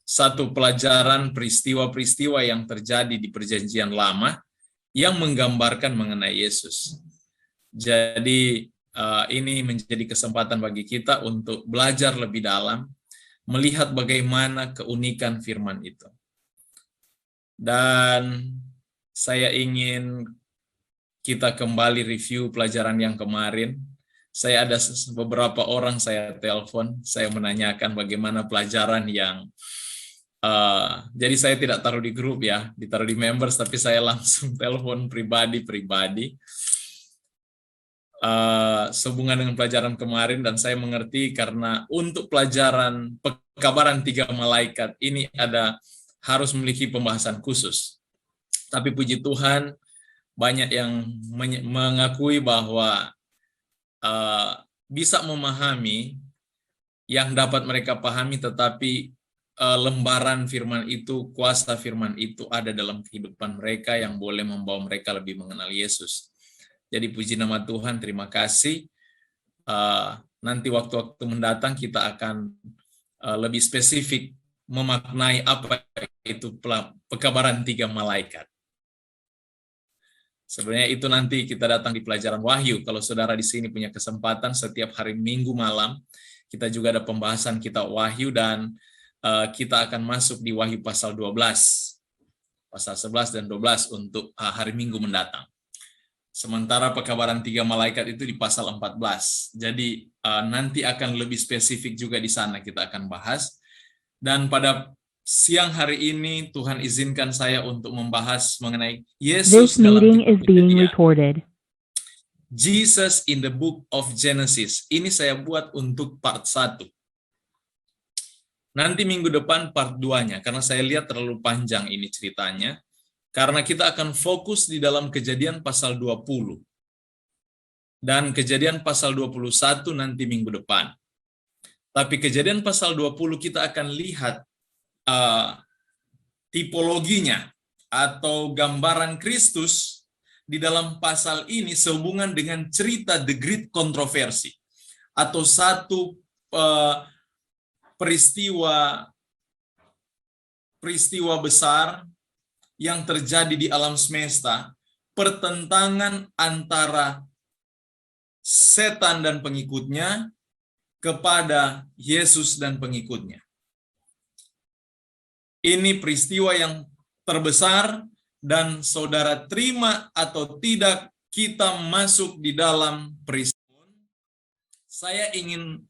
satu pelajaran peristiwa-peristiwa yang terjadi di Perjanjian Lama yang menggambarkan mengenai Yesus. Jadi ini menjadi kesempatan bagi kita untuk belajar lebih dalam, melihat bagaimana keunikan firman itu. Dan saya ingin kita kembali review pelajaran yang kemarin. Saya ada beberapa orang saya telepon, saya menanyakan bagaimana pelajaran yang jadi saya tidak taruh di grup ya, ditaruh di members, tapi saya langsung telepon pribadi-pribadi sehubungan dengan pelajaran kemarin, dan saya mengerti karena untuk pelajaran pekabaran 3 malaikat ini harus memiliki pembahasan khusus. Tapi puji Tuhan, banyak yang mengakui bahwa bisa memahami yang dapat mereka pahami, tetapi lembaran firman itu, kuasa firman itu ada dalam kehidupan mereka yang boleh membawa mereka lebih mengenal Yesus. Jadi puji nama Tuhan, terima kasih. Nanti waktu-waktu mendatang kita akan lebih spesifik memaknai apa itu pekabaran 3 malaikat. Sebenarnya itu nanti kita datang di pelajaran Wahyu. Kalau saudara di sini punya kesempatan, setiap hari Minggu malam kita juga ada pembahasan kitab Wahyu, dan kita akan masuk di Wahyu pasal 12, pasal 11 dan 12 untuk hari Minggu mendatang. Sementara pekabaran 3 malaikat itu di pasal 14. Jadi nanti akan lebih spesifik juga di sana kita akan bahas. Dan pada siang hari ini Tuhan izinkan saya untuk membahas mengenai Yesus dalam kitab Kejadian. Jesus in the book of Genesis. Ini saya buat untuk part 1. Nanti minggu depan part 2-nya, karena saya lihat terlalu panjang ini ceritanya. Karena kita akan fokus di dalam Kejadian pasal 20. Dan Kejadian pasal 21 nanti minggu depan. Tapi Kejadian pasal 20 kita akan lihat tipologinya atau gambaran Kristus di dalam pasal ini sehubungan dengan cerita The Great Controversy, atau satu peristiwa besar yang terjadi di alam semesta, pertentangan antara setan dan pengikutnya kepada Yesus dan pengikutnya. Ini peristiwa yang terbesar, dan saudara terima atau tidak kita masuk di dalam peristiwa. Saya ingin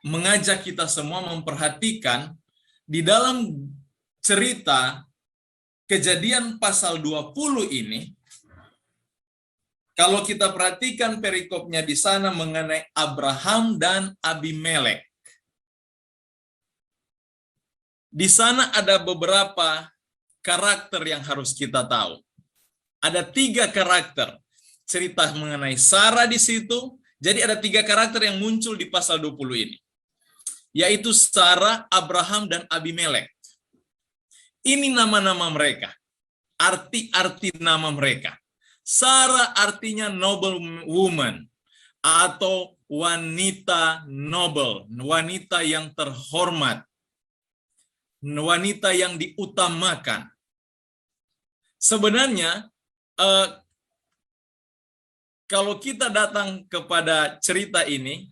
mengajak kita semua memperhatikan di dalam cerita Kejadian pasal 20 ini, kalau kita perhatikan perikopnya di sana mengenai Abraham dan Abimelek. Di sana ada beberapa karakter yang harus kita tahu. Ada 3 karakter. Cerita mengenai Sarah di situ. Jadi ada 3 karakter yang muncul di pasal 20 ini. Yaitu Sarah, Abraham, dan Abimelek. Ini nama-nama mereka. Arti-arti nama mereka. Sarah artinya noble woman, atau wanita noble, wanita yang terhormat, wanita yang diutamakan. Sebenarnya kalau kita datang kepada cerita ini,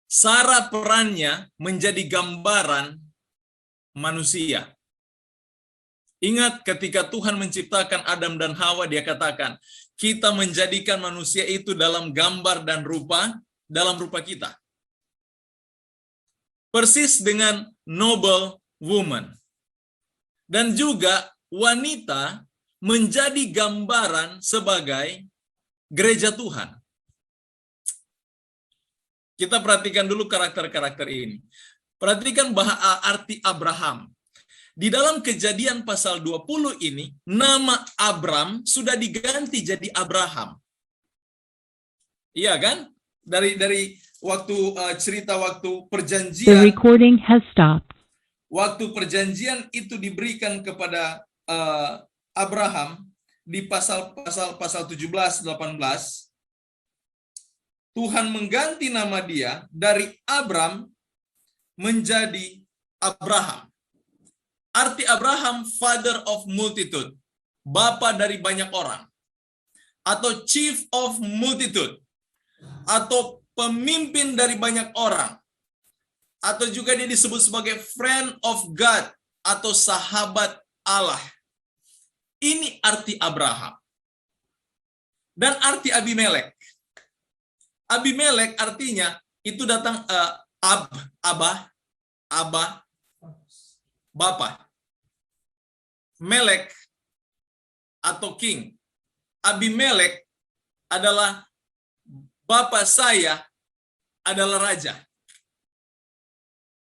Sarah perannya menjadi gambaran manusia. Ingat ketika Tuhan menciptakan Adam dan Hawa, dia katakan, kita menjadikan manusia itu dalam gambar dan rupa, dalam rupa kita. Persis dengan noble woman. Dan juga wanita menjadi gambaran sebagai gereja Tuhan. Kita perhatikan dulu karakter-karakter ini. Perhatikan arti Abraham. Di dalam Kejadian pasal 20 ini, nama Abram sudah diganti jadi Abraham. Iya kan? Dari waktu cerita waktu perjanjian. The recording has stopped. Waktu perjanjian itu diberikan kepada Abraham di pasal 17-18, Tuhan mengganti nama dia dari Abram menjadi Abraham. Arti Abraham, father of multitude, bapa dari banyak orang, atau chief of multitude, atau pemimpin dari banyak orang, atau juga dia disebut sebagai friend of God, atau sahabat Allah. Ini arti Abraham. Dan arti Abimelek. Abimelek artinya itu datang abah, bapa. Melek atau king. Abimelek adalah bapak saya adalah raja.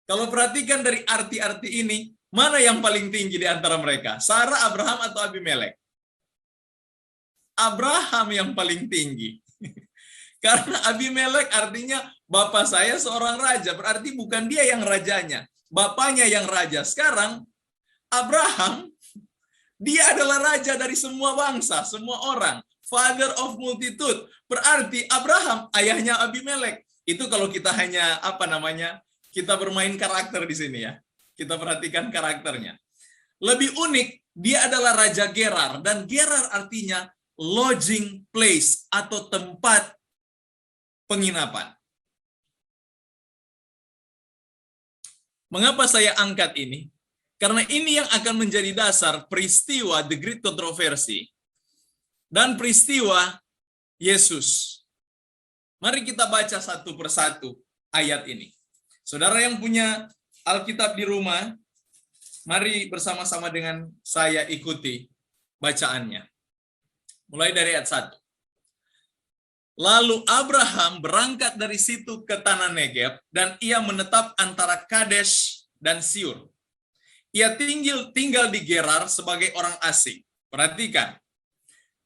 Kalau perhatikan dari arti-arti ini, mana yang paling tinggi di antara mereka? Sarah, Abraham, atau Abimelek? Abraham yang paling tinggi. Karena Abimelek artinya bapak saya seorang raja. Berarti bukan dia yang rajanya. Bapaknya yang raja. Sekarang Abraham, dia adalah raja dari semua bangsa, semua orang. Father of multitude. Berarti Abraham, ayahnya Abimelek. Itu kalau kita hanya, kita bermain karakter di sini ya. Kita perhatikan karakternya. Lebih unik, dia adalah Raja Gerar. Dan Gerar artinya lodging place atau tempat penginapan. Mengapa saya angkat ini? Karena ini yang akan menjadi dasar peristiwa The Great Controversy dan peristiwa Yesus. Mari kita baca satu persatu ayat ini. Saudara yang punya Alkitab di rumah, mari bersama-sama dengan saya ikuti bacaannya. Mulai dari ayat 1. Lalu Abraham berangkat dari situ ke tanah Negeb, dan ia menetap antara Kadesh dan Siur. Ia tinggal di Gerar sebagai orang asing. Perhatikan.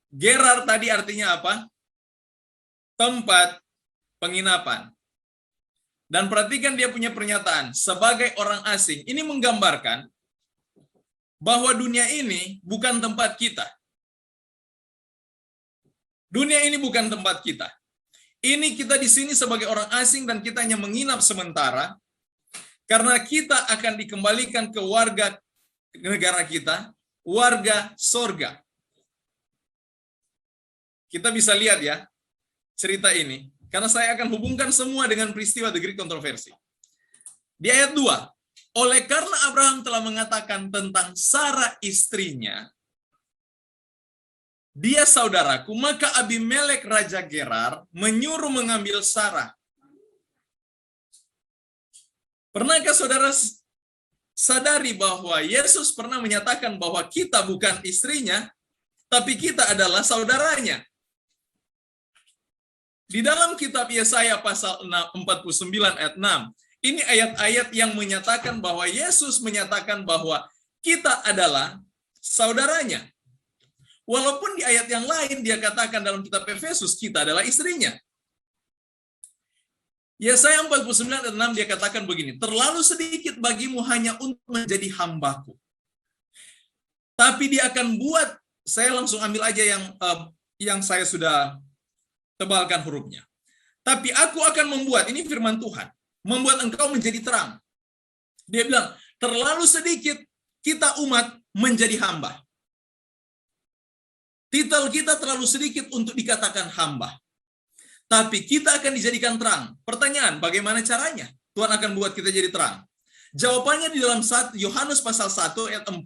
Gerar tadi artinya apa? Tempat penginapan. Dan perhatikan dia punya pernyataan. Sebagai orang asing. Ini menggambarkan bahwa dunia ini bukan tempat kita. Dunia ini bukan tempat kita. Ini kita di sini sebagai orang asing dan kita hanya menginap sementara. Karena kita akan dikembalikan ke warga negara kita, warga sorga. Kita bisa lihat ya, cerita ini. Karena saya akan hubungkan semua dengan peristiwa The Great Controversy. Di ayat 2, oleh karena Abraham telah mengatakan tentang Sarah istrinya, dia saudaraku, maka Abimelek Raja Gerar menyuruh mengambil Sarah. Pernahkah saudara sadari bahwa Yesus pernah menyatakan bahwa kita bukan istrinya, tapi kita adalah saudaranya? Di dalam kitab Yesaya pasal 49 ayat 6, ini ayat-ayat yang menyatakan bahwa Yesus menyatakan bahwa kita adalah saudaranya. Walaupun di ayat yang lain dia katakan dalam kitab Efesus kita adalah istrinya. Yesaya 49 ayat 6 dia katakan begini, terlalu sedikit bagimu hanya untuk menjadi hambaku. Tapi dia akan buat, saya langsung ambil aja yang saya sudah tebalkan hurufnya. Tapi aku akan membuat, ini firman Tuhan, membuat engkau menjadi terang. Dia bilang, terlalu sedikit kita umat menjadi hamba. Titel kita terlalu sedikit untuk dikatakan hamba. Tapi kita akan dijadikan terang. Pertanyaan, bagaimana caranya? Tuhan akan buat kita jadi terang. Jawabannya di dalam Yohanes pasal 1 ayat 4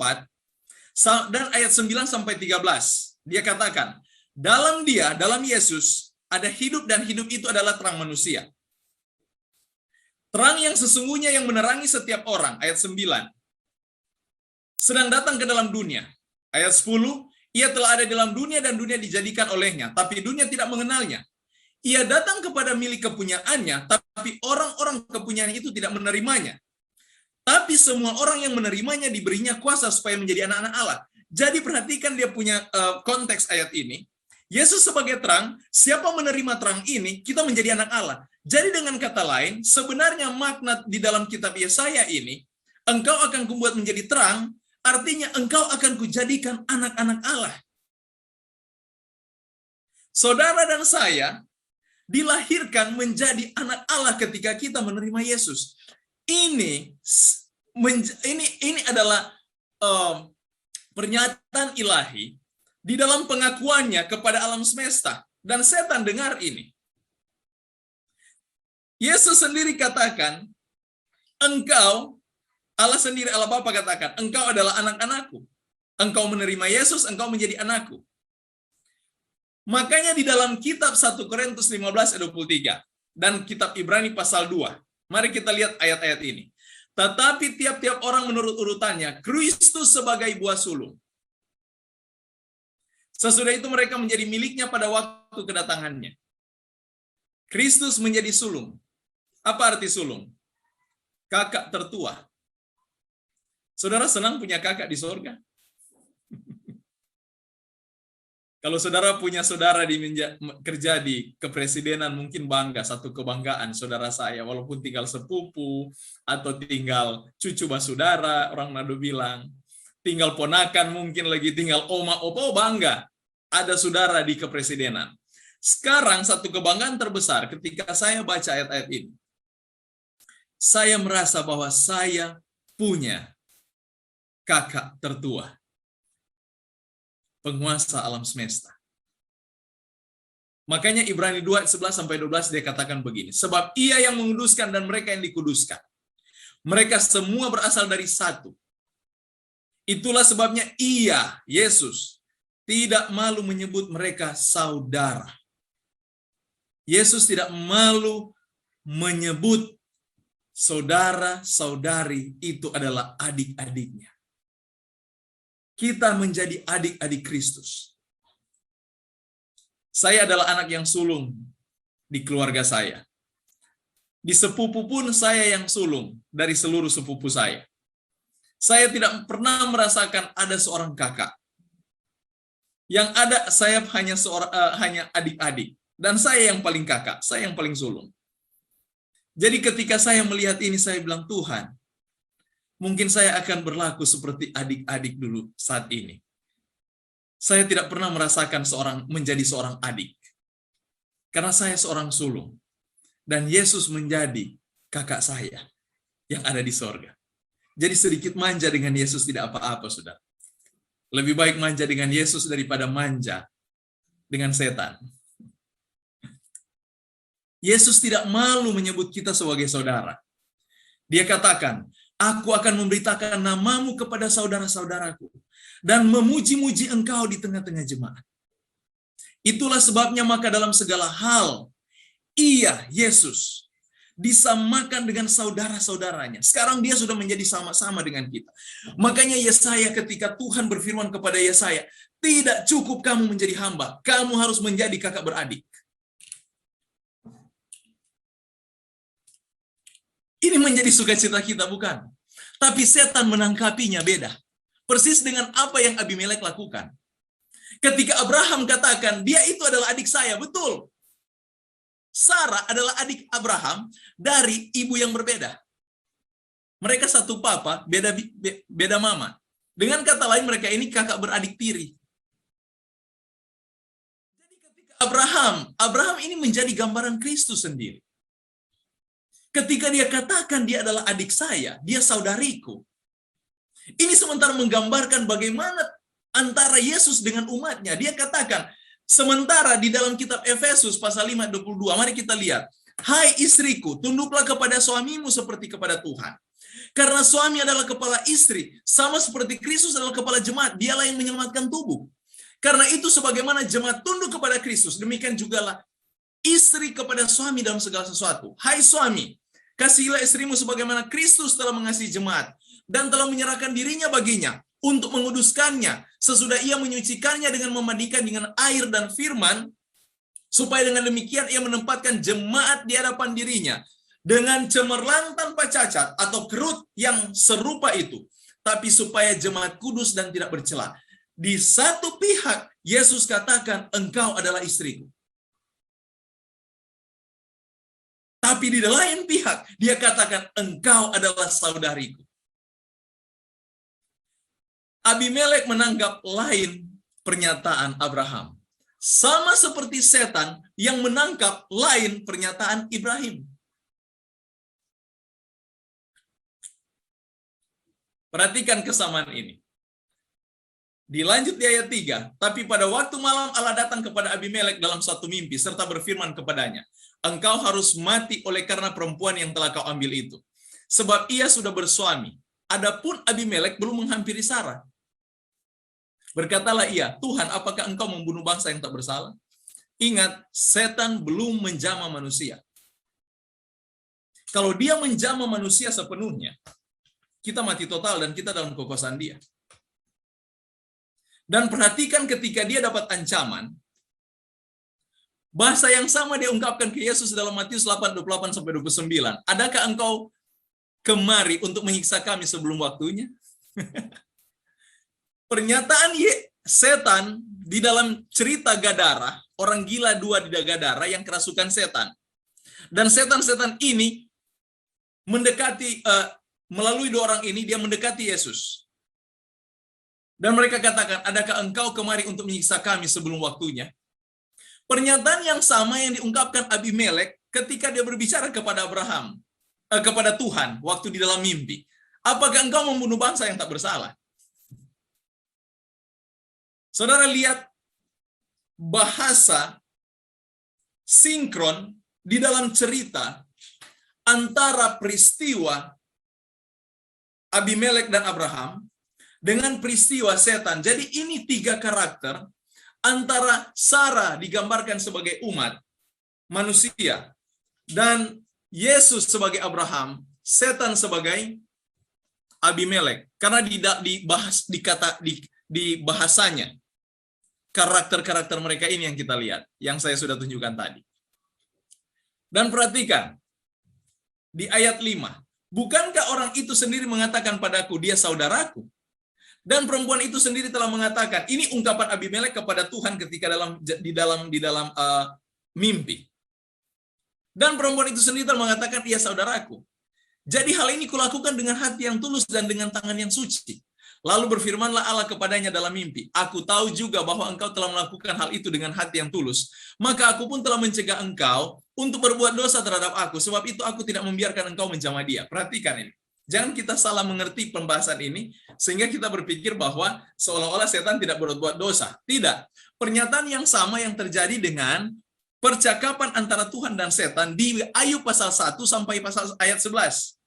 dan ayat 9 sampai 13. Dia katakan, dalam dia, dalam Yesus, ada hidup dan hidup itu adalah terang manusia. Terang yang sesungguhnya yang menerangi setiap orang, ayat 9. Sedang datang ke dalam dunia. Ayat 10, ia telah ada dalam dunia dan dunia dijadikan olehnya, tapi dunia tidak mengenalnya. Ia datang kepada milik kepunyaannya, tapi orang-orang kepunyaan itu tidak menerimanya. Tapi semua orang yang menerimanya diberinya kuasa supaya menjadi anak-anak Allah. Jadi perhatikan dia punya konteks ayat ini. Yesus sebagai terang, siapa menerima terang ini, kita menjadi anak Allah. Jadi dengan kata lain, sebenarnya makna di dalam kitab Yesaya ini, engkau akan kubuat menjadi terang, artinya engkau akan kujadikan anak-anak Allah. Saudara dan saya dilahirkan menjadi anak Allah ketika kita menerima Yesus. Ini Ini adalah pernyataan ilahi di dalam pengakuannya kepada alam semesta. Dan setan dengar ini. Yesus sendiri katakan, engkau, Allah sendiri, Allah Bapa katakan, engkau adalah anak-anakku. Engkau menerima Yesus, engkau menjadi anakku. Makanya di dalam kitab 1 Korintus 15 ayat 23 dan kitab Ibrani pasal 2, mari kita lihat ayat-ayat ini. Tetapi tiap-tiap orang menurut urutannya, Kristus sebagai buah sulung. Sesudah itu mereka menjadi miliknya pada waktu kedatangannya. Kristus menjadi sulung. Apa arti sulung? Kakak tertua. Saudara senang punya kakak di sorga? Kalau saudara punya saudara kerja di kepresidenan, mungkin bangga, satu kebanggaan saudara saya, walaupun tinggal sepupu, atau tinggal cucu basudara, orang Nado bilang, tinggal ponakan, mungkin lagi tinggal oma, opa, bangga, ada saudara di kepresidenan. Sekarang satu kebanggaan terbesar ketika saya baca ayat-ayat ini, saya merasa bahwa saya punya kakak tertua, penguasa alam semesta. Makanya Ibrani 2 ayat 11-12 dia katakan begini, sebab ia yang menguduskan dan mereka yang dikuduskan, mereka semua berasal dari satu. Itulah sebabnya ia, Yesus, tidak malu menyebut mereka saudara. Yesus tidak malu menyebut saudara-saudari itu adalah adik-adiknya. Kita menjadi adik-adik Kristus. Saya adalah anak yang sulung di keluarga saya. Di sepupu pun saya yang sulung dari seluruh sepupu saya. Saya tidak pernah merasakan ada seorang kakak. Yang ada saya hanya adik-adik. Dan saya yang paling kakak, saya yang paling sulung. Jadi ketika saya melihat ini, saya bilang, Tuhan, mungkin saya akan berlaku seperti adik-adik dulu saat ini. Saya tidak pernah merasakan menjadi seorang adik. Karena saya seorang sulung. Dan Yesus menjadi kakak saya yang ada di sorga. Jadi sedikit manja dengan Yesus tidak apa-apa, saudara. Lebih baik manja dengan Yesus daripada manja dengan setan. Yesus tidak malu menyebut kita sebagai saudara. Dia katakan, aku akan memberitakan namamu kepada saudara-saudaraku dan memuji-muji engkau di tengah-tengah jemaat. Itulah sebabnya maka dalam segala hal, ia, Yesus, disamakan dengan saudara-saudaranya. Sekarang dia sudah menjadi sama-sama dengan kita. Makanya Yesaya ketika Tuhan berfirman kepada Yesaya, tidak cukup kamu menjadi hamba, kamu harus menjadi kakak beradik. Ini menjadi sukacita kita, bukan? Tapi setan menangkapinya beda. Persis dengan apa yang Abimelek lakukan. Ketika Abraham katakan, dia itu adalah adik saya, betul. Sarah adalah adik Abraham dari ibu yang berbeda. Mereka satu papa, beda mama. Dengan kata lain, mereka ini kakak beradik tiri. Jadi ketika Abraham ini menjadi gambaran Kristus sendiri. Ketika dia katakan dia adalah adik saya, dia saudariku. Ini sementara menggambarkan bagaimana antara Yesus dengan umatnya. Dia katakan, sementara di dalam kitab Efesus pasal 5:22, mari kita lihat. Hai istriku, tunduklah kepada suamimu seperti kepada Tuhan. Karena suami adalah kepala istri, sama seperti Kristus adalah kepala jemaat, dialah yang menyelamatkan tubuh. Karena itu sebagaimana jemaat tunduk kepada Kristus, demikian jugalah istri kepada suami dalam segala sesuatu. Hai suami, kasihilah istrimu sebagaimana Kristus telah mengasihi jemaat dan telah menyerahkan dirinya baginya untuk menguduskannya, sesudah ia menyucikannya dengan memandikan dengan air dan firman, supaya dengan demikian ia menempatkan jemaat di hadapan dirinya dengan cemerlang tanpa cacat atau kerut yang serupa itu, tapi supaya jemaat kudus dan tidak bercela. Di satu pihak, Yesus katakan, engkau adalah istriku. Tapi di lain pihak, dia katakan, engkau adalah saudariku. Abimelek menanggap lain pernyataan Abraham. Sama seperti setan yang menangkap lain pernyataan Ibrahim. Perhatikan kesamaan ini. Dilanjut di ayat 3, tapi pada waktu malam Allah datang kepada Abimelek dalam suatu mimpi, serta berfirman kepadanya, engkau harus mati oleh karena perempuan yang telah kau ambil itu. Sebab ia sudah bersuami. Adapun Abimelek belum menghampiri Sarah. Berkatalah ia, Tuhan, apakah engkau membunuh bangsa yang tak bersalah? Ingat, setan belum menjamah manusia. Kalau dia menjamah manusia sepenuhnya, kita mati total dan kita dalam kekuasaan dia. Dan perhatikan ketika dia dapat ancaman, bahasa yang sama dia ungkapkan ke Yesus dalam Matius 8:28-29. Adakah engkau kemari untuk menyiksa kami sebelum waktunya? Pernyataan setan di dalam cerita Gadara, orang gila 2 di Gadara yang kerasukan setan. Dan setan-setan ini mendekati, melalui 2 orang ini, dia mendekati Yesus. Dan mereka katakan, adakah engkau kemari untuk menyiksa kami sebelum waktunya? Pernyataan yang sama yang diungkapkan Abimelek ketika dia berbicara kepada Abraham, kepada Tuhan waktu di dalam mimpi. Apakah engkau membunuh bangsa yang tak bersalah? Saudara lihat bahasa sinkron di dalam cerita antara peristiwa Abimelek dan Abraham dengan peristiwa setan. Jadi ini 3 karakter, antara Sarah digambarkan sebagai umat manusia, dan Yesus sebagai Abraham, setan sebagai Abimelek. Karena di bahasanya, karakter-karakter mereka ini yang kita lihat, yang saya sudah tunjukkan tadi. Dan perhatikan, di ayat 5, bukankah orang itu sendiri mengatakan padaku, dia saudaraku? Dan perempuan itu sendiri telah mengatakan, ini ungkapan Abimelek kepada Tuhan ketika di dalam mimpi. Dan perempuan itu sendiri telah mengatakan, ia saudaraku. Jadi hal ini kulakukan dengan hati yang tulus dan dengan tangan yang suci. Lalu berfirmanlah Allah kepadanya dalam mimpi, aku tahu juga bahwa engkau telah melakukan hal itu dengan hati yang tulus. Maka aku pun telah mencegah engkau untuk berbuat dosa terhadap aku, sebab itu aku tidak membiarkan engkau menjamah dia. Perhatikan ini. Jangan kita salah mengerti pembahasan ini, sehingga kita berpikir bahwa seolah-olah setan tidak berbuat dosa. Tidak. Pernyataan yang sama yang terjadi dengan percakapan antara Tuhan dan setan di Ayub pasal 1 sampai pasal ayat 11.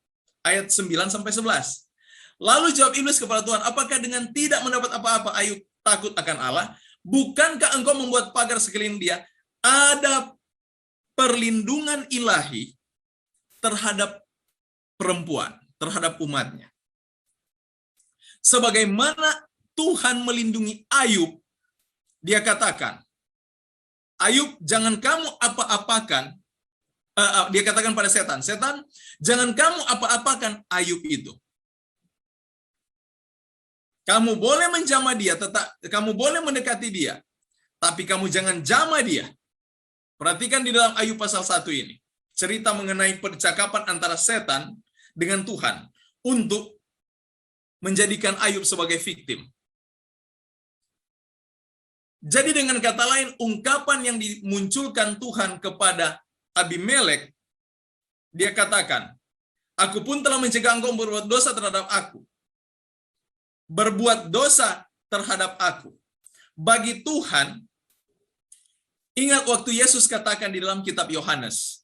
Ayat 9 sampai 11. Lalu jawab iblis kepada Tuhan, apakah dengan tidak mendapat apa-apa Ayub takut akan Allah? Bukankah engkau membuat pagar sekeliling dia? Ada perlindungan ilahi terhadap perempuan, terhadap umatnya. Sebagaimana Tuhan melindungi Ayub, dia katakan, Ayub, jangan kamu apa-apakan, dia katakan pada setan, setan, jangan kamu apa-apakan Ayub itu. Kamu boleh menjamah dia, kamu boleh mendekati dia, tapi kamu jangan jamah dia. Perhatikan di dalam Ayub pasal 1 ini, cerita mengenai percakapan antara setan dengan Tuhan untuk menjadikan Ayub sebagai victim. Jadi dengan kata lain, ungkapan yang dimunculkan Tuhan kepada Abimelek, dia katakan, aku pun telah mencegah engkau berbuat dosa terhadap aku. Berbuat dosa terhadap aku. Bagi Tuhan, ingat waktu Yesus katakan di dalam kitab Yohanes,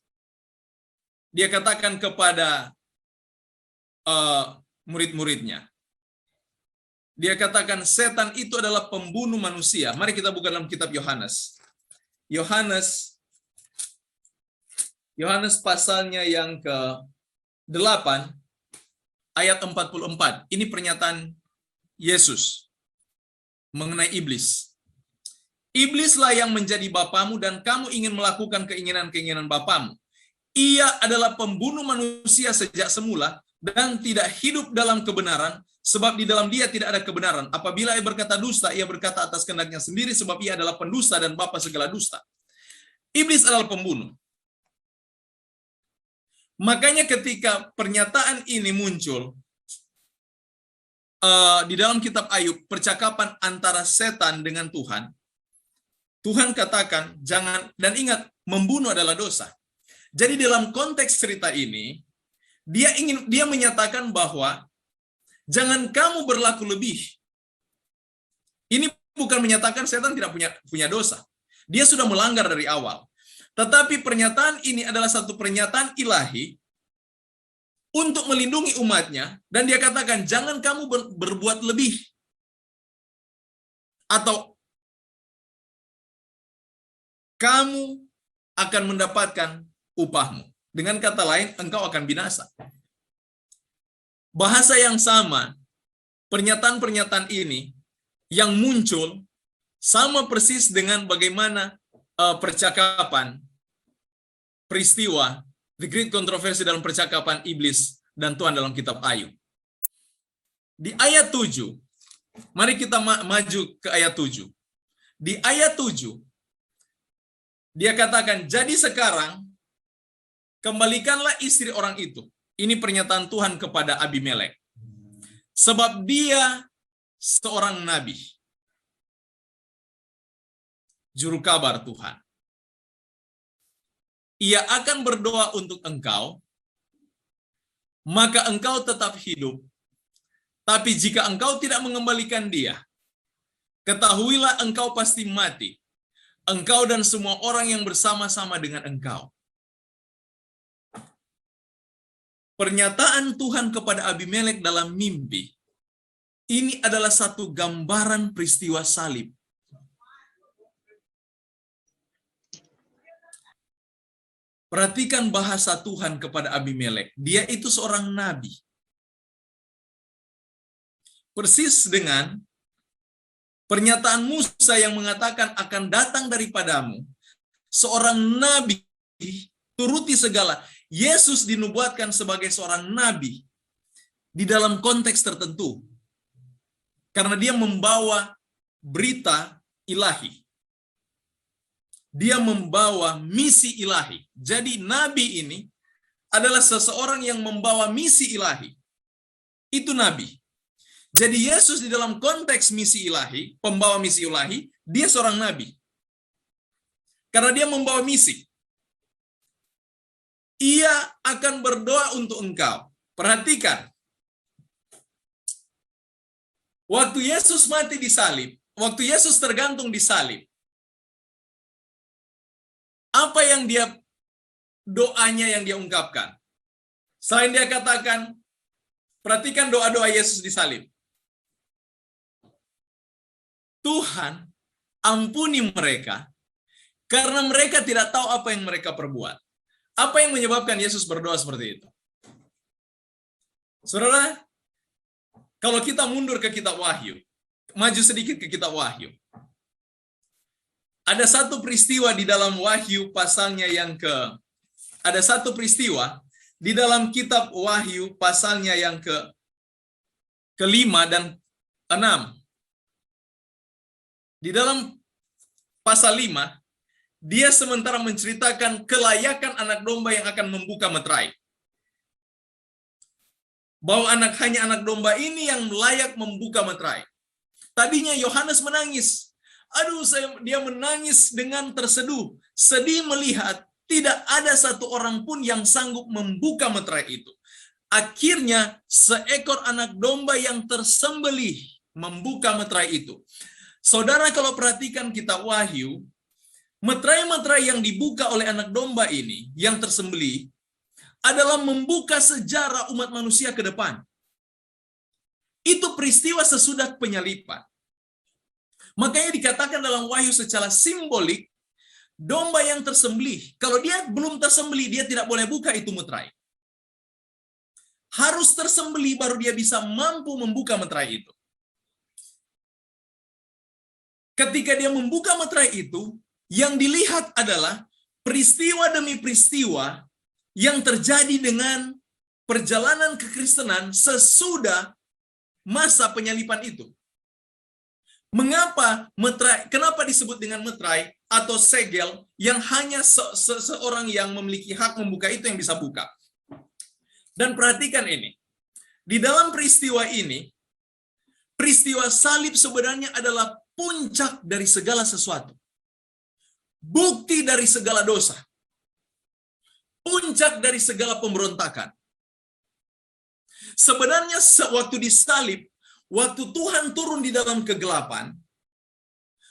dia katakan kepada murid-muridnya, dia katakan setan itu adalah pembunuh manusia. Mari kita buka dalam kitab Yohanes. Yohanes pasalnya yang ke-8 ayat 44. Ini pernyataan Yesus mengenai iblis. Iblislah yang menjadi bapamu dan kamu ingin melakukan keinginan-keinginan bapamu. Ia adalah pembunuh manusia sejak semula dan tidak hidup dalam kebenaran, sebab di dalam dia tidak ada kebenaran. Apabila ia berkata dusta, ia berkata atas kehendaknya sendiri, sebab ia adalah pendusta dan bapa segala dusta. Iblis adalah pembunuh. Makanya ketika pernyataan ini muncul di dalam kitab Ayub, percakapan antara setan dengan Tuhan, Tuhan katakan jangan, dan ingat, membunuh adalah dosa. Jadi dalam konteks cerita ini, dia menyatakan bahwa Jangan kamu berlaku lebih. Ini bukan menyatakan setan tidak punya dosa. Dia sudah melanggar dari awal. Tetapi pernyataan ini adalah satu pernyataan ilahi untuk melindungi umatnya, dan dia katakan, jangan kamu berbuat lebih. Atau kamu akan mendapatkan upahmu. Dengan kata lain, engkau akan binasa. Bahasa yang sama, pernyataan-pernyataan ini yang muncul sama persis dengan bagaimana percakapan, peristiwa, the great controversy dalam percakapan iblis dan Tuhan dalam kitab Ayub. Di ayat 7, mari kita maju ke ayat 7. Di ayat 7, dia katakan, jadi sekarang kembalikanlah istri orang itu. Ini pernyataan Tuhan kepada Abimelek. Sebab dia seorang nabi, juru kabar Tuhan. Ia akan berdoa untuk engkau, maka engkau tetap hidup. Tapi jika engkau tidak mengembalikan dia, ketahuilah engkau pasti mati, engkau dan semua orang yang bersama-sama dengan engkau. Pernyataan Tuhan kepada Abimelek dalam mimpi, ini adalah satu gambaran peristiwa salib. Perhatikan bahasa Tuhan kepada Abimelek. Dia itu seorang nabi. Persis dengan pernyataan Musa yang mengatakan akan datang daripadamu seorang nabi, turuti segala. Yesus dinubuatkan sebagai seorang nabi di dalam konteks tertentu. Karena dia membawa berita ilahi. Dia membawa misi ilahi. Jadi nabi ini adalah seseorang yang membawa misi ilahi. Itu nabi. Jadi Yesus di dalam konteks misi ilahi, pembawa misi ilahi, dia seorang nabi. Karena dia membawa misi. Ia akan berdoa untuk engkau. Perhatikan. Waktu Yesus mati di salib, waktu Yesus tergantung di salib, apa yang doanya yang dia ungkapkan? Selain dia katakan, perhatikan doa-doa Yesus di salib. Tuhan, ampuni mereka, karena mereka tidak tahu apa yang mereka perbuat. Apa yang menyebabkan Yesus berdoa seperti itu? Saudara, kalau kita mundur ke kitab Wahyu, maju sedikit ke kitab Wahyu. Ada satu peristiwa di dalam Wahyu pasalnya ada satu peristiwa di dalam kitab Wahyu pasalnya yang ke-5 dan 6. Di dalam pasal 5, dia sementara menceritakan kelayakan anak domba yang akan membuka meterai. Bahwa hanya anak domba ini yang layak membuka meterai. Tadinya Yohanes menangis. Dia menangis dengan terseduh. Sedih melihat tidak ada satu orang pun yang sanggup membuka meterai itu. Akhirnya seekor anak domba yang tersembelih membuka meterai itu. Saudara, kalau perhatikan kitab Wahyu, meterai-meterai yang dibuka oleh anak domba ini, yang tersembelih, adalah membuka sejarah umat manusia ke depan. Itu peristiwa sesudah penyalipan. Makanya dikatakan dalam Wahyu secara simbolik, domba yang tersembelih, kalau dia belum tersembelih, dia tidak boleh buka itu meterai. Harus tersembelih baru dia bisa mampu membuka meterai itu. Ketika dia membuka meterai itu, yang dilihat adalah peristiwa demi peristiwa yang terjadi dengan perjalanan kekristenan sesudah masa penyalipan itu. Mengapa meterai? Kenapa disebut dengan meterai atau segel yang hanya seorang yang memiliki hak membuka itu yang bisa buka? Dan perhatikan ini. Di dalam peristiwa ini, peristiwa salib sebenarnya adalah puncak dari segala sesuatu. Bukti dari segala dosa. Puncak dari segala pemberontakan. Sebenarnya waktu disalib, waktu Tuhan turun di dalam kegelapan,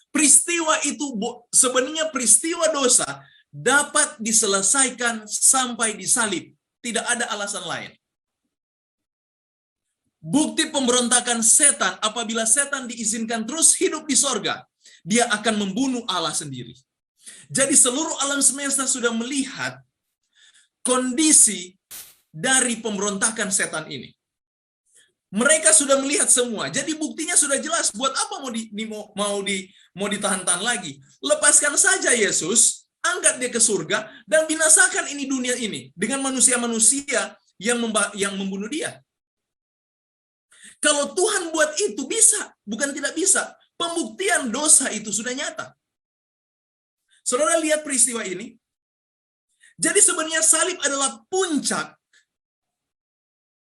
peristiwa itu sebenarnya peristiwa dosa dapat diselesaikan sampai disalib. Tidak ada alasan lain. Bukti pemberontakan setan, apabila setan diizinkan terus hidup di sorga, dia akan membunuh Allah sendiri. Jadi seluruh alam semesta sudah melihat kondisi dari pemberontakan setan ini. Mereka sudah melihat semua. Jadi buktinya sudah jelas. Buat apa mau ditahan-tahan lagi? Lepaskan saja Yesus, angkat dia ke surga, dan binasakan ini dunia ini dengan manusia-manusia yang membunuh dia. Kalau Tuhan buat itu bisa, bukan tidak bisa. Pembuktian dosa itu sudah nyata. Saudara lihat peristiwa ini. Jadi sebenarnya salib adalah puncak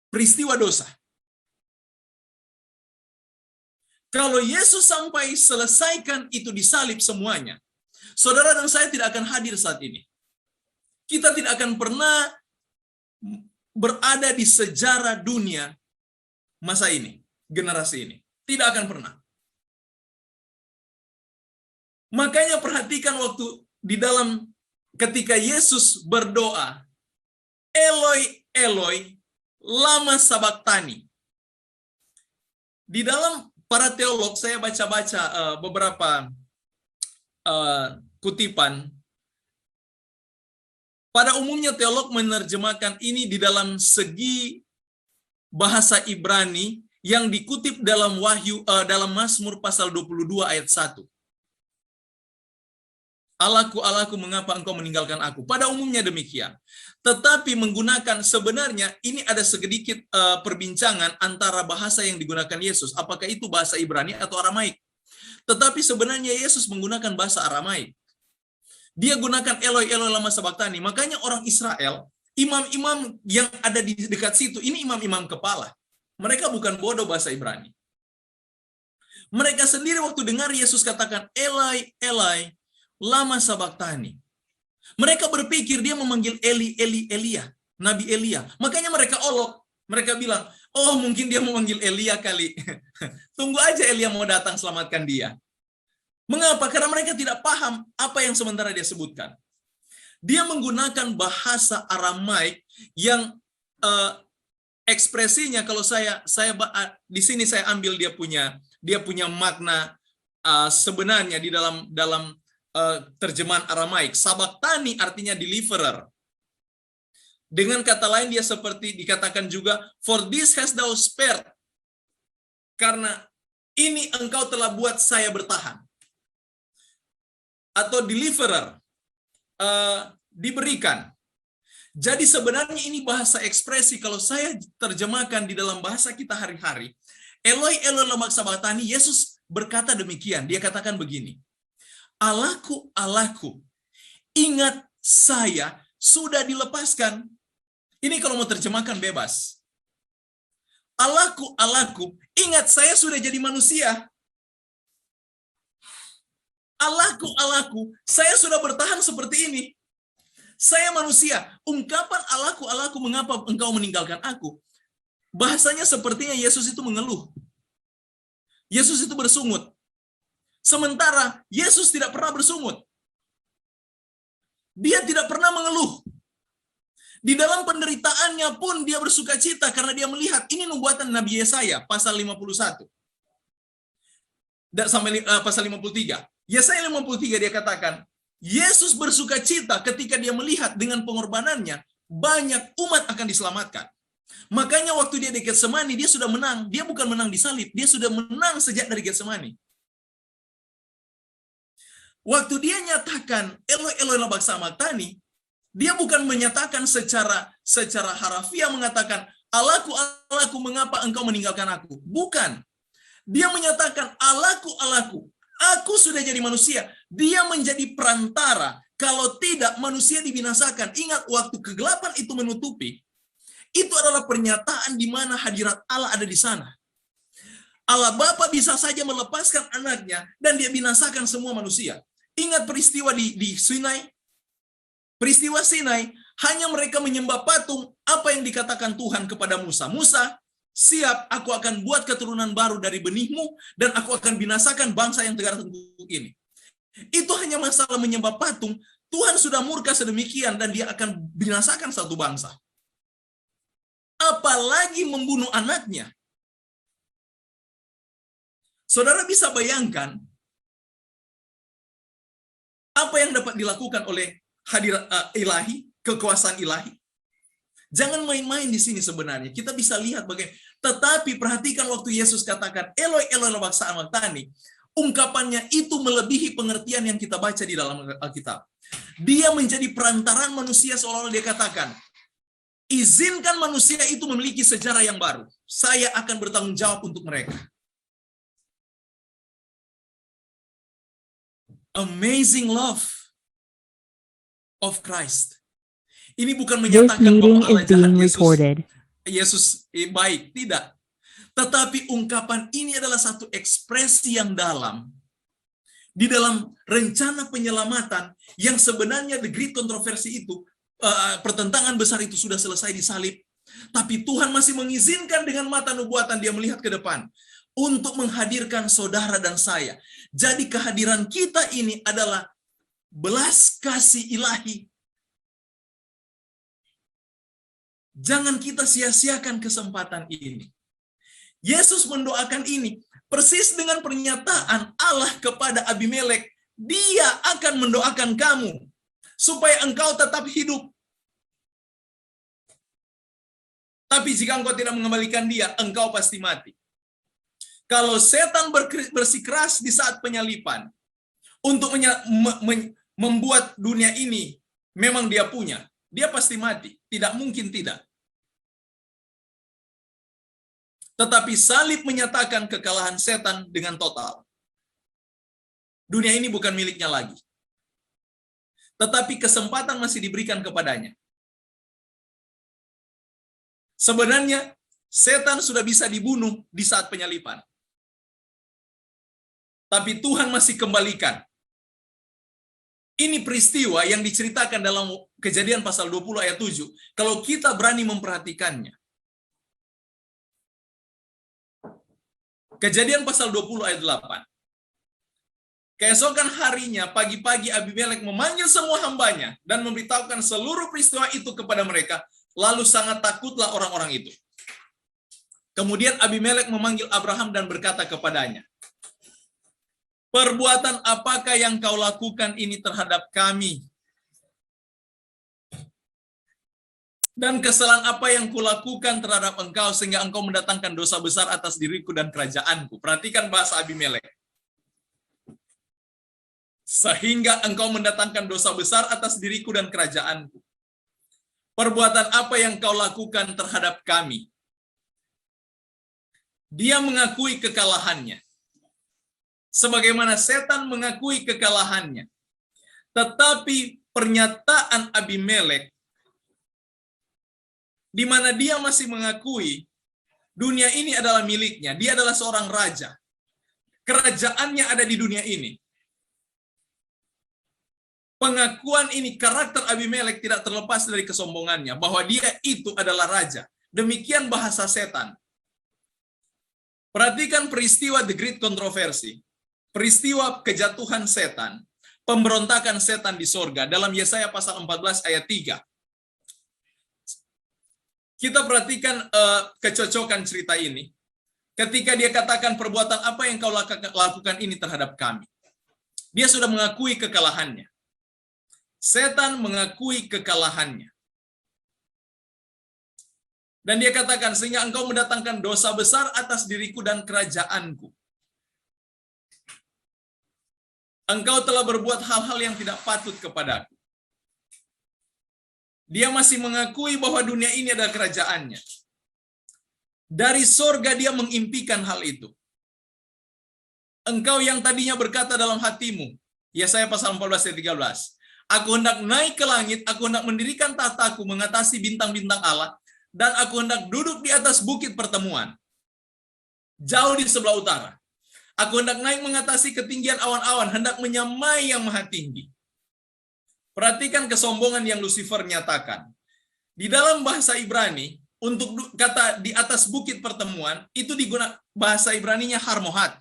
peristiwa dosa. Kalau Yesus sampai selesaikan itu disalib semuanya, saudara dan saya tidak akan hadir saat ini. Kita tidak akan pernah berada di sejarah dunia masa ini, generasi ini. Tidak akan pernah. Makanya perhatikan waktu di dalam ketika Yesus berdoa, Eloi, Eloi, lama sabachthani. Di dalam para teolog, saya baca-baca beberapa kutipan. Pada umumnya teolog menerjemahkan ini di dalam segi bahasa Ibrani yang dikutip dalam Wahyu dalam Mazmur pasal 22 ayat 1. Allahku, Allahku, mengapa engkau meninggalkan aku? Pada umumnya demikian. Tetapi menggunakan, sebenarnya ini ada sedikit perbincangan antara bahasa yang digunakan Yesus. Apakah itu bahasa Ibrani atau Aramaik? Tetapi sebenarnya Yesus menggunakan bahasa Aramaik. Dia gunakan Eloi, Eloi, lama sabachthani. Makanya orang Israel, imam-imam yang ada di dekat situ, ini imam-imam kepala. Mereka bukan bodoh bahasa Ibrani. Mereka sendiri waktu dengar Yesus katakan, Eloi, Eloi, lama sabachthani. Mereka berpikir dia memanggil Eli, Eli, Elia, Nabi Elia. Makanya mereka olok. Mereka bilang, oh mungkin dia memanggil Elia kali. Tunggu aja Elia mau datang selamatkan dia. Mengapa? Karena mereka tidak paham apa yang sementara dia sebutkan. Dia menggunakan bahasa Aramaik yang ekspresinya, kalau saya di sini saya ambil dia punya makna sebenarnya di dalam terjemahan Aramaik. Sabachthani artinya deliverer. Dengan kata lain dia seperti dikatakan juga, for this hast thou spared. Karena ini engkau telah buat saya bertahan. Atau deliverer, diberikan. Jadi sebenarnya ini bahasa ekspresi, kalau saya terjemahkan di dalam bahasa kita hari-hari, Eloi, Eloi, lama sabachthani, Yesus berkata demikian. Dia katakan begini, Allahku, Allahku, ingat saya sudah dilepaskan. Ini kalau mau terjemahkan bebas. Allahku, Allahku, ingat saya sudah jadi manusia. Allahku, Allahku, saya sudah bertahan seperti ini. Saya manusia. Ungkapan Allahku, Allahku, mengapa engkau meninggalkan aku? Bahasanya sepertinya Yesus itu mengeluh. Yesus itu bersungut. Sementara Yesus tidak pernah bersungut. Dia tidak pernah mengeluh. Di dalam penderitaannya pun dia bersuka cita karena dia melihat ini nubuatan Nabi Yesaya pasal 51. Dan sampai pasal 53. Yesaya 53 dia katakan, Yesus bersuka cita ketika dia melihat dengan pengorbanannya banyak umat akan diselamatkan. Makanya waktu dia di Getsemani dia sudah menang. Dia bukan menang di salib, dia sudah menang sejak dari Getsemani. Waktu dia nyatakan Eloi, Eloi, lama sabachthani, dia bukan menyatakan secara harafiah mengatakan Allahku, Allahku, mengapa engkau meninggalkan aku? Bukan. Dia menyatakan Allahku, Allahku, aku sudah jadi manusia. Dia menjadi perantara. Kalau tidak, manusia dibinasakan. Ingat, waktu kegelapan itu menutupi, itu adalah pernyataan di mana hadirat Allah ada di sana. Allah Bapa bisa saja melepaskan anaknya dan dia binasakan semua manusia. Ingat peristiwa di Sinai? Peristiwa Sinai, Hanya mereka menyembah patung. Apa yang dikatakan Tuhan kepada Musa? Musa, siap, aku akan buat keturunan baru dari benihmu, dan aku akan binasakan bangsa yang tegak tengkuk ini. Itu hanya masalah menyembah patung. Tuhan sudah murka sedemikian, dan dia akan binasakan satu bangsa. Apalagi membunuh anaknya. Saudara bisa bayangkan apa yang dapat dilakukan oleh hadirat ilahi, kekuasaan ilahi. Jangan main-main di sini sebenarnya. Kita bisa lihat bagaimana. Tetapi perhatikan waktu Yesus katakan, Eloi, Eloi, lama sabachthani. Ungkapannya itu melebihi pengertian yang kita baca di dalam Alkitab. Dia menjadi perantaraan manusia, seolah-olah dia katakan, izinkan manusia itu memiliki sejarah yang baru. Saya akan bertanggung jawab untuk mereka. Amazing love of Christ. Ini bukan menyatakan bahwa Allah jahat, Yesus baik, tidak. Tetapi ungkapan ini adalah satu ekspresi yang dalam di dalam rencana penyelamatan yang sebenarnya the great kontroversi itu, pertentangan besar itu sudah selesai disalib. Tapi Tuhan masih mengizinkan dengan mata nubuatan dia melihat ke depan untuk menghadirkan saudara dan saya. Jadi kehadiran kita ini adalah belas kasih ilahi. Jangan kita sia-siakan kesempatan ini. Yesus mendoakan ini persis dengan pernyataan Allah kepada Abimelek. Dia akan mendoakan kamu supaya engkau tetap hidup. Tapi jika engkau tidak mengembalikan dia, engkau pasti mati. Kalau setan bersikeras di saat penyalipan untuk membuat dunia ini memang dia punya, dia pasti mati. Tidak mungkin tidak. Tetapi salib menyatakan kekalahan setan dengan total. Dunia ini bukan miliknya lagi. Tetapi kesempatan masih diberikan kepadanya. Sebenarnya setan sudah bisa dibunuh di saat penyalipan. Tapi Tuhan masih kembalikan. Ini peristiwa yang diceritakan dalam Kejadian pasal 20 ayat 7. Kalau kita berani memperhatikannya. Kejadian pasal 20 ayat 8. Keesokan harinya, pagi-pagi Abimelek memanggil semua hambanya dan memberitahukan seluruh peristiwa itu kepada mereka. Lalu sangat takutlah orang-orang itu. Kemudian Abimelek memanggil Abraham dan berkata kepadanya, perbuatan apakah yang kau lakukan ini terhadap kami? Dan kesalahan apa yang kulakukan terhadap engkau sehingga engkau mendatangkan dosa besar atas diriku dan kerajaanku? Perhatikan bahasa Abimelek. Sehingga engkau mendatangkan dosa besar atas diriku dan kerajaanku. Perbuatan apa yang kau lakukan terhadap kami? Dia mengakui kekalahannya. Sebagaimana setan mengakui kekalahannya. Tetapi pernyataan Abimelek, di mana dia masih mengakui dunia ini adalah miliknya. Dia adalah seorang raja. Kerajaannya ada di dunia ini. Pengakuan ini, karakter Abimelek tidak terlepas dari kesombongannya, bahwa dia itu adalah raja. Demikian bahasa setan. Perhatikan peristiwa The Great Controversy. Peristiwa kejatuhan setan, pemberontakan setan di sorga dalam Yesaya pasal 14 ayat 3. Kita perhatikan kecocokan cerita ini. Ketika dia katakan perbuatan apa yang kau lakukan ini terhadap kami. Dia sudah mengakui kekalahannya. Setan mengakui kekalahannya. Dan dia katakan, sehingga engkau mendatangkan dosa besar atas diriku dan kerajaanku. Engkau telah berbuat hal-hal yang tidak patut kepadaku. Dia masih mengakui bahwa dunia ini adalah kerajaannya. Dari sorga dia mengimpikan hal itu. Engkau yang tadinya berkata dalam hatimu, Yesaya pasal 14 ayat 13, aku hendak naik ke langit, aku hendak mendirikan tahtaku mengatasi bintang-bintang Allah, dan aku hendak duduk di atas bukit pertemuan, jauh di sebelah utara. Aku hendak naik mengatasi ketinggian awan-awan, hendak menyamai yang maha tinggi. Perhatikan kesombongan yang Lucifer nyatakan. Di dalam bahasa Ibrani, untuk kata di atas bukit pertemuan, itu digunakan bahasa Ibraninya Harmohat.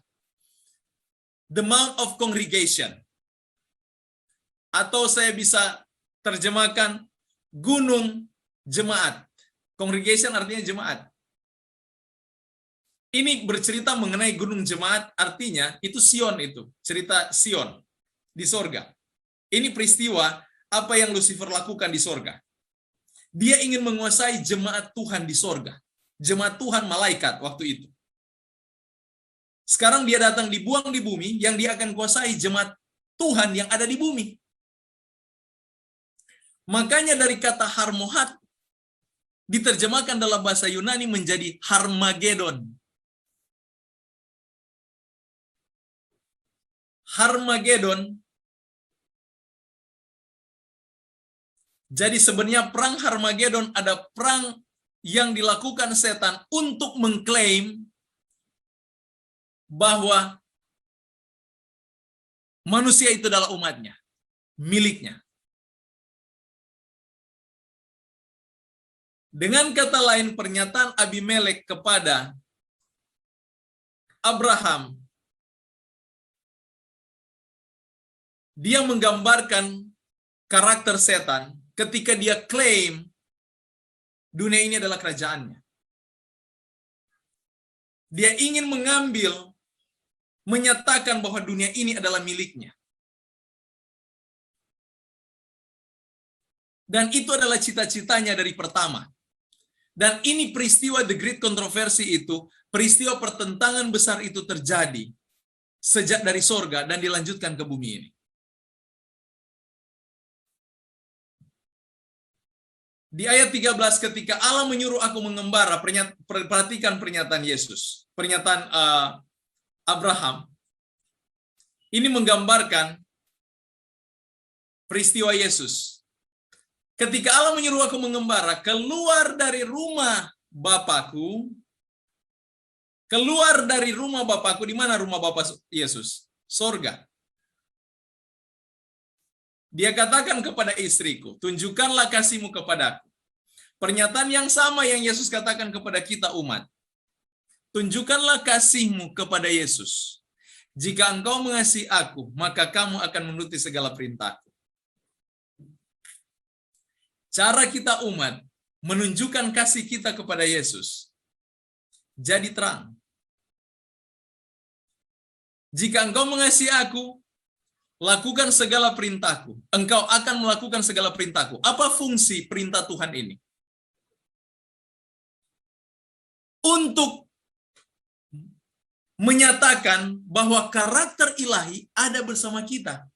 The Mount of Congregation. Atau saya bisa terjemahkan Gunung Jemaat. Congregation artinya jemaat. Ini bercerita mengenai Gunung Jemaat, artinya itu Sion itu. Cerita Sion di sorga. Ini peristiwa apa yang Lucifer lakukan di sorga. Dia ingin menguasai jemaat Tuhan di sorga. Jemaat Tuhan malaikat waktu itu. Sekarang dia datang dibuang di bumi, yang dia akan kuasai jemaat Tuhan yang ada di bumi. Makanya dari kata Harmohat, diterjemahkan dalam bahasa Yunani menjadi Harmagedon. Harmagedon. Jadi sebenarnya perang Harmagedon ada perang yang dilakukan setan untuk mengklaim bahwa manusia itu adalah umatnya, miliknya. Dengan kata lain, pernyataan Abimelek kepada Abraham, dia menggambarkan karakter setan ketika dia klaim dunia ini adalah kerajaannya. Dia ingin menyatakan bahwa dunia ini adalah miliknya. Dan itu adalah cita-citanya dari pertama. Dan ini peristiwa The Great Controversy itu, peristiwa pertentangan besar itu terjadi sejak dari sorga dan dilanjutkan ke bumi ini. Di ayat 13, ketika Allah menyuruh aku mengembara, perhatikan pernyataan Yesus, pernyataan Abraham. Ini menggambarkan peristiwa Yesus. Ketika Allah menyuruh aku mengembara, keluar dari rumah Bapakku, keluar dari rumah Bapakku, di mana rumah Bapak Yesus? Sorga. Dia katakan kepada istriku, tunjukkanlah kasihmu kepadaku. Pernyataan yang sama yang Yesus katakan kepada kita umat. Tunjukkanlah kasihmu kepada Yesus. Jika engkau mengasihi aku, maka kamu akan menuruti segala perintahku. Cara kita umat menunjukkan kasih kita kepada Yesus. Jadi terang. Jika engkau mengasihi aku, lakukan segala perintahku. Engkau akan melakukan segala perintahku. Apa fungsi perintah Tuhan ini? Untuk menyatakan bahwa karakter ilahi ada bersama kita.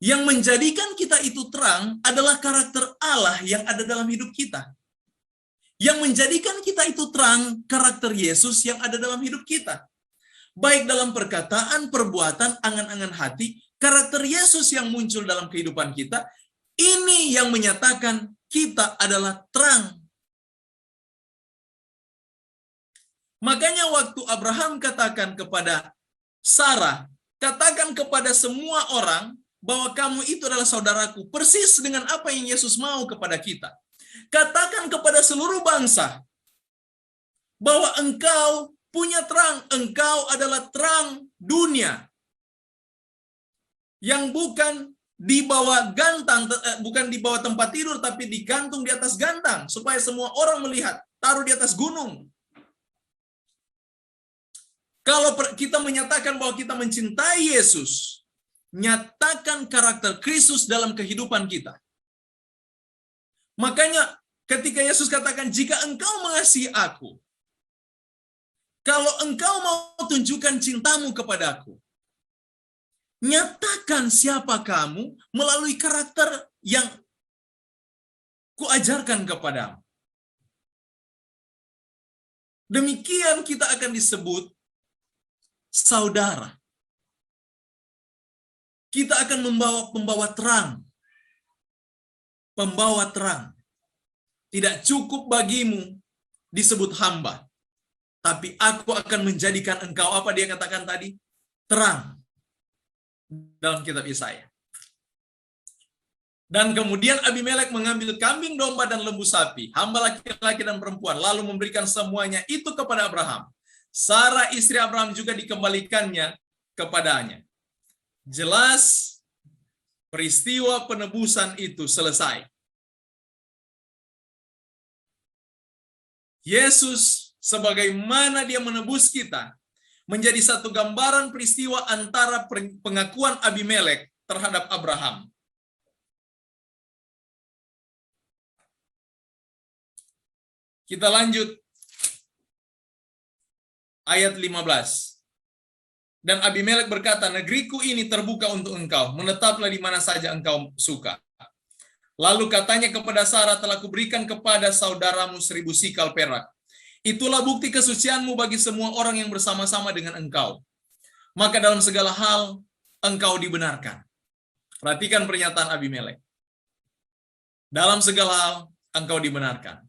Yang menjadikan kita itu terang adalah karakter Allah yang ada dalam hidup kita. Yang menjadikan kita itu terang, karakter Yesus yang ada dalam hidup kita. Baik dalam perkataan, perbuatan, angan-angan hati, karakter Yesus yang muncul dalam kehidupan kita, ini yang menyatakan kita adalah terang. Makanya waktu Abraham katakan kepada Sarah, katakan kepada semua orang bahwa kamu itu adalah saudaraku, persis dengan apa yang Yesus mau kepada kita. Katakan kepada seluruh bangsa bahwa engkau punya terang, engkau adalah terang dunia. Yang bukan di bawah gantang, bukan di bawah tempat tidur, tapi digantung di atas gantang, supaya semua orang melihat, taruh di atas gunung. Kalau kita menyatakan bahwa kita mencintai Yesus, nyatakan karakter Kristus dalam kehidupan kita. Makanya ketika Yesus katakan, jika engkau mengasihi aku, kalau engkau mau tunjukkan cintamu kepadaku, nyatakan siapa kamu melalui karakter yang kuajarkan kepadamu. Demikian kita akan disebut saudara. Kita akan membawa terang. Pembawa terang. Tidak cukup bagimu disebut hamba. Tapi aku akan menjadikan engkau, apa dia katakan tadi? Terang. Dalam kitab Yesaya. Dan kemudian Abimelek mengambil kambing domba dan lembu sapi, hamba laki-laki dan perempuan, lalu memberikan semuanya itu kepada Abraham. Sarah istri Abraham juga dikembalikannya kepadanya. Jelas peristiwa penebusan itu selesai. Yesus sebagaimana dia menebus kita menjadi satu gambaran peristiwa antara pengakuan Abimelek terhadap Abraham. Kita lanjut ayat 15. Dan Abimelek berkata, negeriku ini terbuka untuk engkau, menetaplah di mana saja engkau suka. Lalu katanya kepada Sarah, telah kuberikan kepada saudaramu 1000 sikal perak. Itulah bukti kesucianmu bagi semua orang yang bersama-sama dengan engkau. Maka dalam segala hal engkau dibenarkan. Perhatikan pernyataan Abimelek. Dalam segala hal engkau dibenarkan.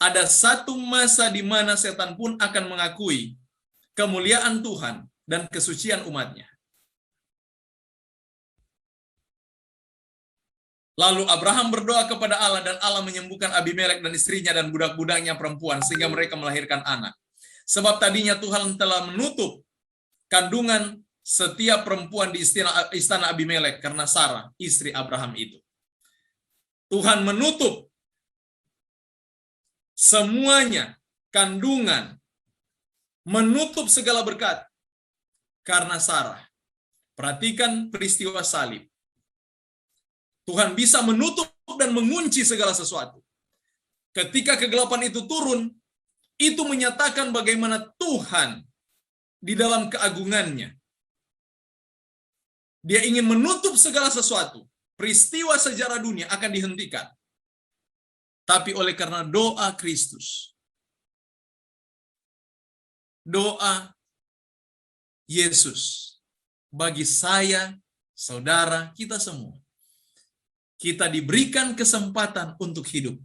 Ada satu masa di mana setan pun akan mengakui kemuliaan Tuhan dan kesucian umatnya. Lalu Abraham berdoa kepada Allah dan Allah menyembuhkan Abimelek dan istrinya dan budak-budaknya perempuan sehingga mereka melahirkan anak. Sebab tadinya Tuhan telah menutup kandungan setiap perempuan di istana Abimelek karena Sarah, istri Abraham itu. Tuhan menutup semuanya, kandungan, menutup segala berkat karena Sarah. Perhatikan peristiwa salib. Tuhan bisa menutup dan mengunci segala sesuatu. Ketika kegelapan itu turun, itu menyatakan bagaimana Tuhan di dalam keagungannya. Dia ingin menutup segala sesuatu. Peristiwa sejarah dunia akan dihentikan. Tapi oleh karena doa Kristus, doa Yesus bagi saya, saudara, kita semua, kita diberikan kesempatan untuk hidup.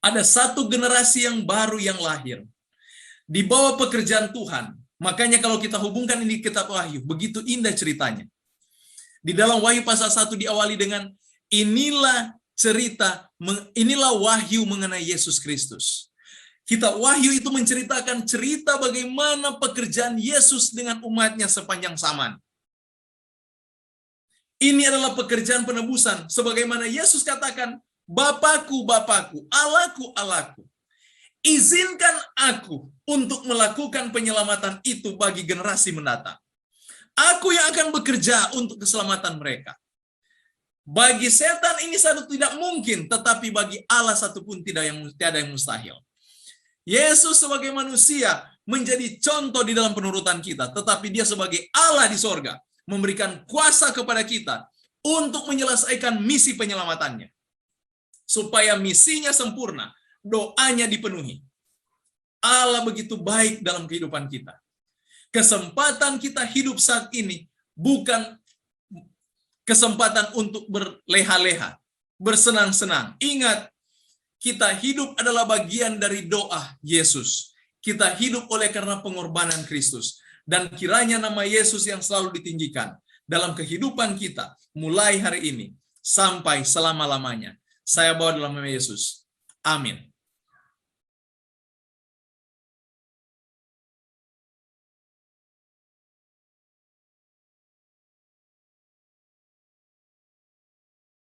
Ada satu generasi yang baru yang lahir di bawah pekerjaan Tuhan. Makanya kalau kita hubungkan ini kitab Wahyu, begitu indah ceritanya. Di dalam Wahyu pasal 1 diawali dengan inilah cerita, inilah wahyu mengenai Yesus Kristus. Kitab Wahyu itu menceritakan cerita bagaimana pekerjaan Yesus dengan umatnya sepanjang zaman. Ini adalah pekerjaan penebusan. Sebagaimana Yesus katakan, Bapakku, Bapakku, Allahku, Allahku. Izinkan aku untuk melakukan penyelamatan itu bagi generasi mendatang. Aku yang akan bekerja untuk keselamatan mereka. Bagi setan ini satu tidak mungkin, tetapi bagi Allah satu pun tiada yang mustahil. Yesus sebagai manusia menjadi contoh di dalam penurutan kita, tetapi dia sebagai Allah di sorga memberikan kuasa kepada kita untuk menyelesaikan misi penyelamatannya. Supaya misinya sempurna, doanya dipenuhi. Allah begitu baik dalam kehidupan kita. Kesempatan kita hidup saat ini bukan kesempatan untuk berleha-leha, bersenang-senang. Ingat, kita hidup adalah bagian dari doa Yesus. Kita hidup oleh karena pengorbanan Kristus. Dan kiranya nama Yesus yang selalu ditinggikan dalam kehidupan kita, mulai hari ini, sampai selama-lamanya. Saya bawa dalam nama Yesus. Amin.